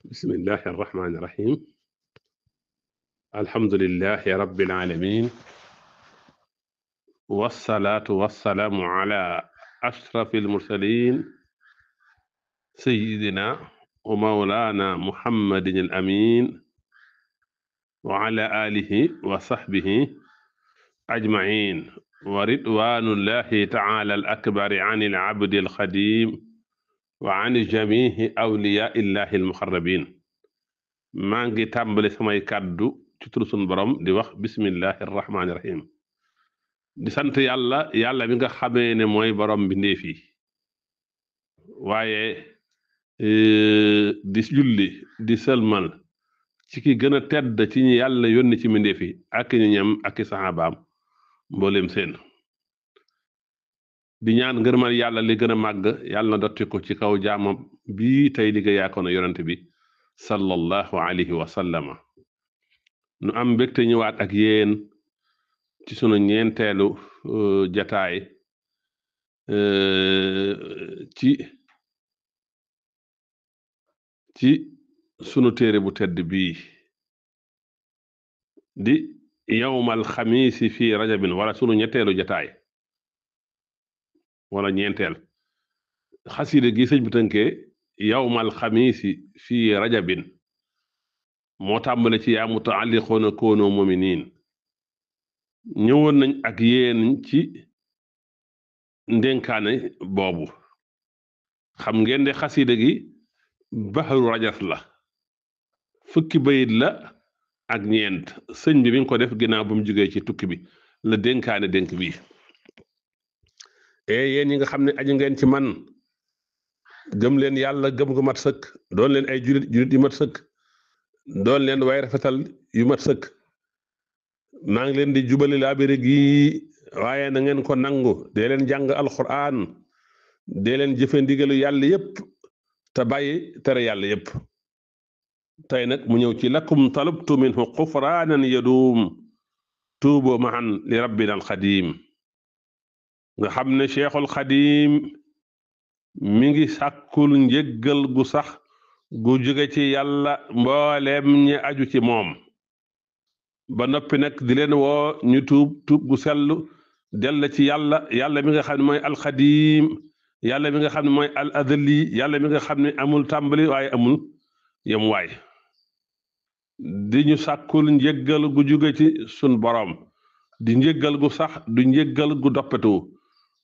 bismillahi arrahmani irrahim alhamdulilahi rabbil alamin wassalaatu wassalaamu ala ashrafi almursalin sayidina wa maulana muhammadin al amin wa ala alihi wa sahbihi ajmain wa ridwanullahi taala al akbari an al abdi al xadim wa an jamihi awliya illahi al muqarrabin maa ngi tàmbali samay kàddu ci turu sunu borom di wax bismillahi rahmaani rahim di sant yàlla bi nga xamee ne mooy borom mbindeef yi waaye di julli di sëlmal ci ki gën a tedd ci ñi yàlla yónni ci mbindeef yi ak ñi ñam ak i saxaabaam mboolem seen di ñaan ngërëmal yàlla li gën a màgg yàlla na dotti ko ci kaw jaamam bii tey liggéeyaa ko na yonent bi sallallahu alayhi wa sallama nu am mbégte ñëwaat ak yéen ci sunu ñeenteelu jataay ci sunu téere bu tedd bii di yawmal xamiisi fii rajabin wala sunu ñetteelu jataay wala ñeenteel xasida gi sëñ bi tënkee yawmal xamiisi fii rajabin moo tàmbale ci yaa mutaalliqoona koonoo muminiin ñëwoon nañ ak yéen ci ndénkaane boobu xam ngeen de xasida gi baxaru rajas la fukki bayit la ak ñeent sëñ bi mi ngi ko def ginnaaw bu mu jógee ci tukki bi la dénkaane dénk bi yéen ñi nga xam ne aju ngeen ci man gëm leen yàlla gëm gu mat sëkk doon leen ay julit yu mat sëkk doon leen way rafetal yu mat sëkk maa ngi leen di jubali laabire gi waaye na ngeen ko nangu dee leen jàng alquran dee leen jëfe ndigalu yàlla yépp te bàyyi tere yàlla yépp tey nag mu ñëw ci lakum talabtu minhu xufraanan yaduum tuubo mahan li rabbina alxadim nga xam ne cheikhul xadim mi ngi sàkkul njëggal gu sax gu jóge ci yàlla mbooleem ñi aju ci moom ba noppi nag di leen woo ñu tuub gu sell dell ci yàlla mi nga xam ne mooy alxadim yàlla mi nga xam ne mooy al adali yàlla mi nga xam ne amul tàmbali waaye amul yem waay di ñu sàkkul njëggal gu jóge ci sun borom di njëggal gu sax du njëggal gu doppetu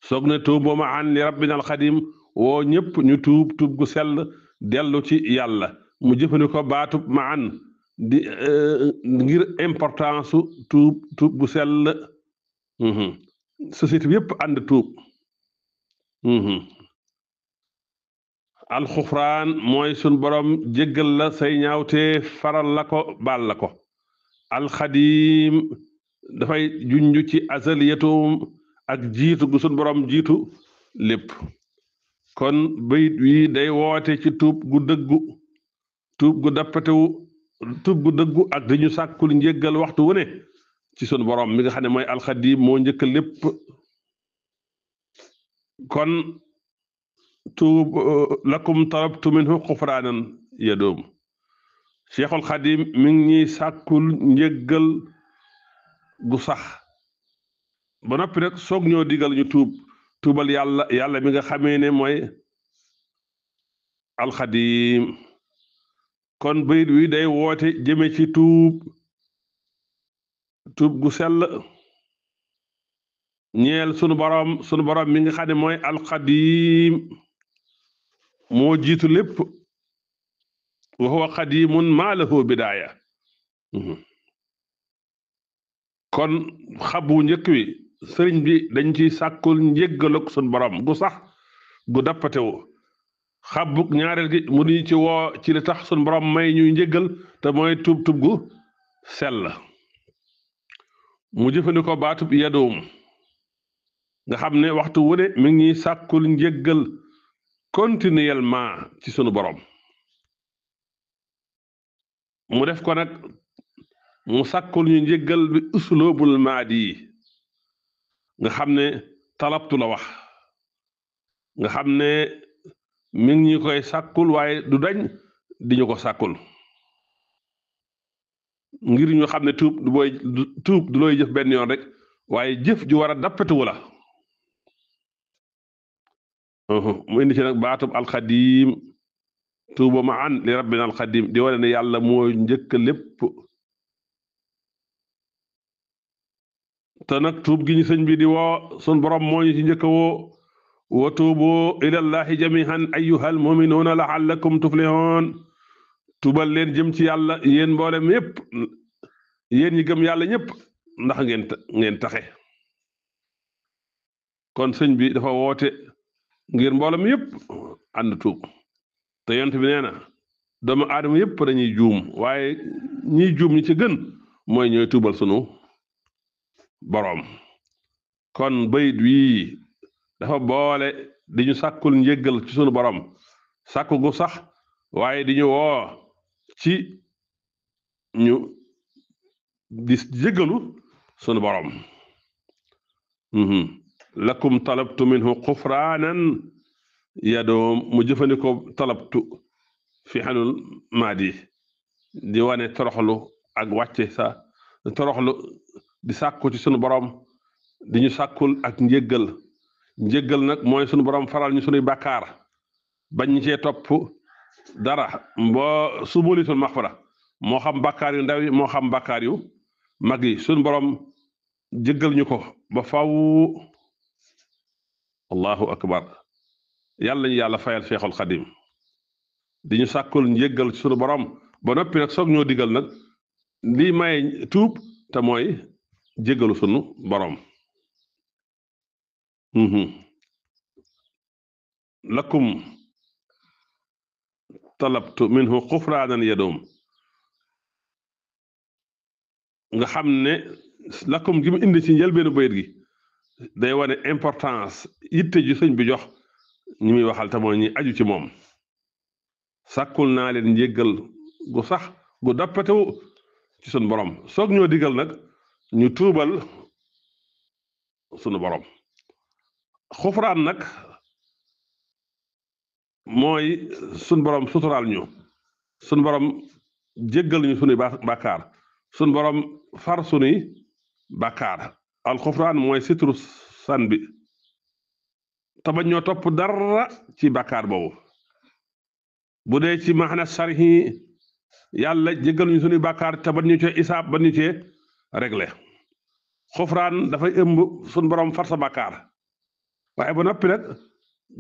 soog ne tuubu ma an li rabbina alxadim woo ñëpp ñu tuub gu sell dellu ci yàlla mu jëfandikoo baatub ma an di ngir importance su tuub gu sell société bi yëpp ànd tuub alxufraan mooy sun borom jéggal la say ñaawte faral la ko baal la ko alxadim dafay junju ci azaliyatum ak jiitu gu sun borom jiitu lépp kon bayit wi day woote ci tuub gu dëggu tuub gu dappatewu tuub gu dëggu ak dañu sàkkul njéggal waxtu wu ne ci sun borom mi nga xam ne mooy alxadim moo njëkk lépp kon tuub lakum talabtu minhu xufraanan yadoom cheikhul xadim mi ngi ñuy sàkkul njéggal gu sax ba noppi rek soog ñoo digal ñu tuubal yàlla mi nga xamee ne mooy alxadim kon bayit wi day woote jëme ci tuub gu sell ñeel sunu borom mi nga xam ne mooy alxadim moo jiitu lépp wa huwa xadimun maa lahu bidaaya kon xabu njëkk wi sëriñ bi dañ ciy sàkkul njéggalug sunu borom gu sax gu dappatewu xabu ñaareel gi mu di ci woo ci li tax sunu borom may ñuy njéggal te mooy tuub gu sell mu jëfandikoo baatub yadoom nga xam ne waxtu wu ne mi ngi ñuy sàkkul njéggal continuellement ci sunu borom mu def ko nag mu sàkkul ñu njéggal bi uslubul maadi nga xam ne talabtu la wax nga xam ne mi ngi ñu koy sàkkul waaye du dañ di ñu ko sàkkul ngir ñu xam ne tuub du looy jëf benn yoon rek waaye jëf ju war a dappetuwu la mu indi ci nag baatub alxadim tuuba ma an li rabbina alxadim di wane ne yàlla moo njëkk lépp te nag tuub gi ñu sëñ bi di woo sun borom moo ñu ci njëkk woo wa tuubu ilallahi jamihan ayyuhal muminuuna la'allakum tuflihun tuubal leen jëm ci yàlla yéen mboolem yépp yéen ñi gëm yàlla ñëpp ndax ngeen taxe kon sëñ bi dafa woote ngir mboolem yépp ànd tuub te yont bi nee na doomu aadama yépp dañuy juum waaye ñiy juum ñi ci gën mooy ñooy tuubal sunu boroom kon bayit wii dafa boole di ñu sàkkul njéggal ci sunu boroom sàkku gu sax waaye di ñu woo ci ñu di jéggalu sunu boroom lakum talabtu minhu xufraanan yadoom mu jëfandikoo talabtu fi xanul maadi di wane toroxlu ak wàcce sa toroxlu di sàkku ci sunu boroom di ñu sàkkul ak njéggal nag mooy sunu boroom faral ñu sunuy bàkkaar bañ ñu cee topp dara mboo subulitul maxfara moo xam bàkkaar yu ndaw yi moo xam bàkkaar yu mag yi sunu boroom jéggal ñu ko ba faw allahu akbar yàlla ñu yàlla fayal Cheikhul Xadim di ñu sàkkul njéggal ci sunu boroom ba noppi nag soog ñoo digal nag lii may tuub te mooy jéggalu sunu boroom lakum talabtu minhu xufraanan yadoom nga xam ne lakum gi mu indi ci njëlbeenu bayit gi day wane importance yitte ji sëñ bi jox ñi muy waxal te mooy ñi aju ci moom sàkkul naa leen njéggal gu sax gu dappatewu ci sunu borom soog ñoo digal nag ñu tuubal sunu borom xufraan nag mooy sunu borom suturaal ñu sunu borom jéggal ñu sunuy bàkkaar sunu borom far sunuy bàkkaar alxufraan mooy sitru san bi te bañ ñoo topp dara ci bàkkaar boobu bu dee ci maxna sarhi yàlla jéggal ñu sunuy bàkkaar te bañ ñu cee isaab bañ ñu cee réglé xufraan dafay ëmb sunu borom far sa bàkkaar waaye ba noppi nag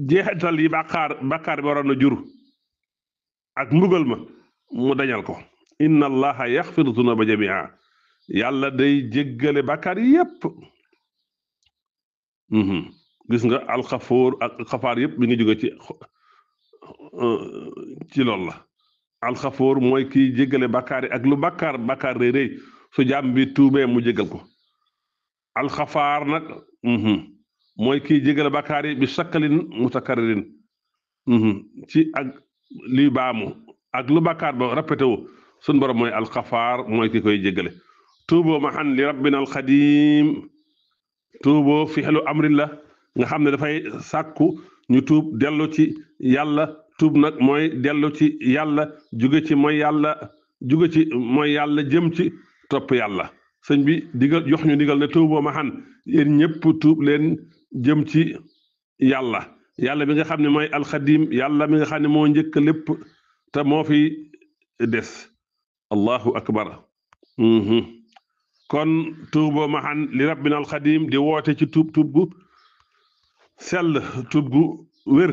jeexital yi bàkkaar bi waroon na jur ak mbugal ma mu dañal ko inna allaha yaxfiru zunuba jamia yàlla day jéggale bàkkaar yépp gis nga alxafoor ak xafaar yépp bi nga jóge ci loolu la alxafoor mooy kiy jéggale bàkkaar yi ak lu bàkkaar rëy rëy su jaam bi tuubee mu jéggal ko alxafaar nag mooy kiy jégale bàkkaar yi bi sakkalin mutakarririn ci ak liy baamu ak lu bàkkaar ba répété wu sun borom mooy alxafaar mooy ki koy jégale tuuboo maxan li rabbina alxadim tuuboo fixlu amrin la nga xam ne dafay sàkku ñu tuub dellu ci yàlla tuub nag mooy dellu ci yàlla jóge ci mooy yàlla jëm ci topp yàlla sëñ bi digal jox ñu digal ne tuuboo maxan yéen ñëpp tuub leen jëm ci yàlla bi nga xam ne mooy alxadim yàlla mi nga xam ne moo njëkk lépp te moo fi des allahu akbar kon tuuboo maxan li rabbina alxadim di woote ci tuub gu sell tuub gu wér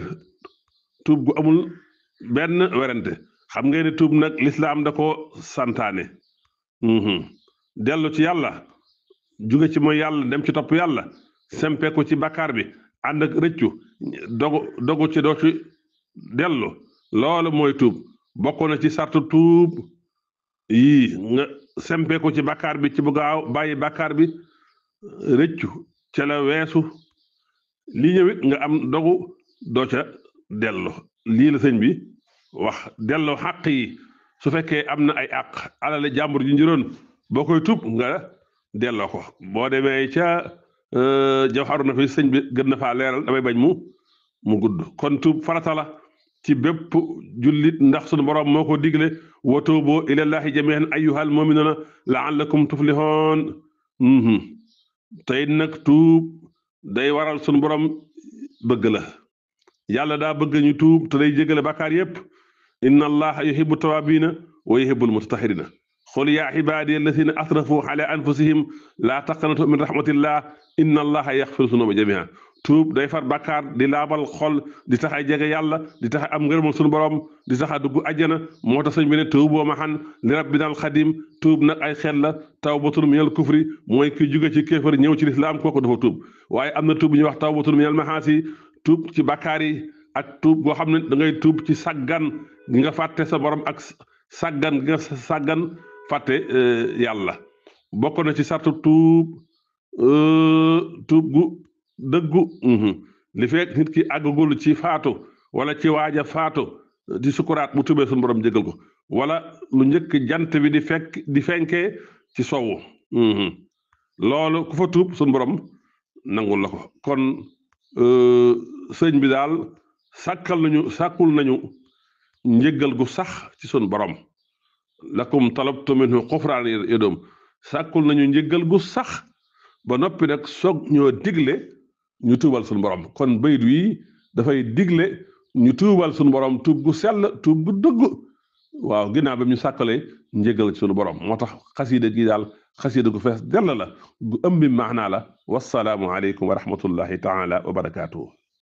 tuub gu amul benn werante xam ngeen ne tuub nag lislaam da ko santaane dellu ci yàlla jóge ci mooy yàlla dem ci topp yàlla sempeeku ci bakkaar bi ànd ak rëccu dogu ci doo ci dellu loolu mooy tuub bokk na ci sartu tuub yii nga sempeeku ci bakkaar bi ci bu gaaw bàyyi bakkaar bi rëccu ca la weesu lii ñëwit nga am dogu doo ca dellu lii la sëñ bi wax dellu xàq yi su fekkee am na ay àq alale jàmbur ji njëroon boo koy tuub nga delloo ko boo demee ca jawharu na fi sëñ bi gën na faa leeral damay bañ mu gudd kon tuub farata la ci bépp jullit ndax sunu borom moo ko digle wa tuubu ilallahi jami'an ayyuhal mu'minuna la'allakum tuflihun tey nag tuub day waral sunu borom bëgg la yàlla daa bëgg ñu tuub te day jégale bàkkaar yépp inna allaha yuhibbu tawabina wa yuhibbul mutatahhirina qul ya ibadi alladhina asrafu ala anfusihim la taqnatu min rahmatillah inna allaha yaghfiru dhunuba jami'a tuub day far bàkkaar di laabal xol di tax a jege yàlla di tax a am ngërëmal sunu borom di tax a dugg àjjana moo tax sëñ bi ne tuuboo maxan li rabbinal xadim tuub nag ay xel la tawbatun minal kufri mooy ki jóge ci kéefar ñëw ci lislaam kooku dafa tuub waaye am na tuub bu ñuy wax tawbatun minal mahaasi tuub ci bàkkaar yi ak tuub goo xam ne da ngay tuub ci saggan gi nga fàtte sa borom ak saggan gi nga saggan fàtte yàlla bokk na ci sartu tuub tuub gu dëggu li fekk nit ki àggagul ci faatu wala ci waaja faatu di sukuraat bu tubee suñu borom jégal ko wala lu njëkk jant bi di fenkee ci sowu loolu ku fa tuub suñu borom nangul la ko kon sëñ bi daal sàkkul nañu njëggal gu sax ci suñu borom lakum talabtu minhu xufraan yadum sàkkul nañu njëggal gu sax ba noppi nag soog ñoo digle ñu tuubal suñu borom kon bayit wi dafay digle ñu tuubal suñu borom tuub gu sell tuub gu dëgg waaw ginnaaw ba ñu sàkkalee njëgal ci suñu borom moo tax xasiida gi daal xasiida gu fees dell la gu ëmbi maanaa la wassalaamu aleykum wa rahmatullahi taala wa barakaatuhu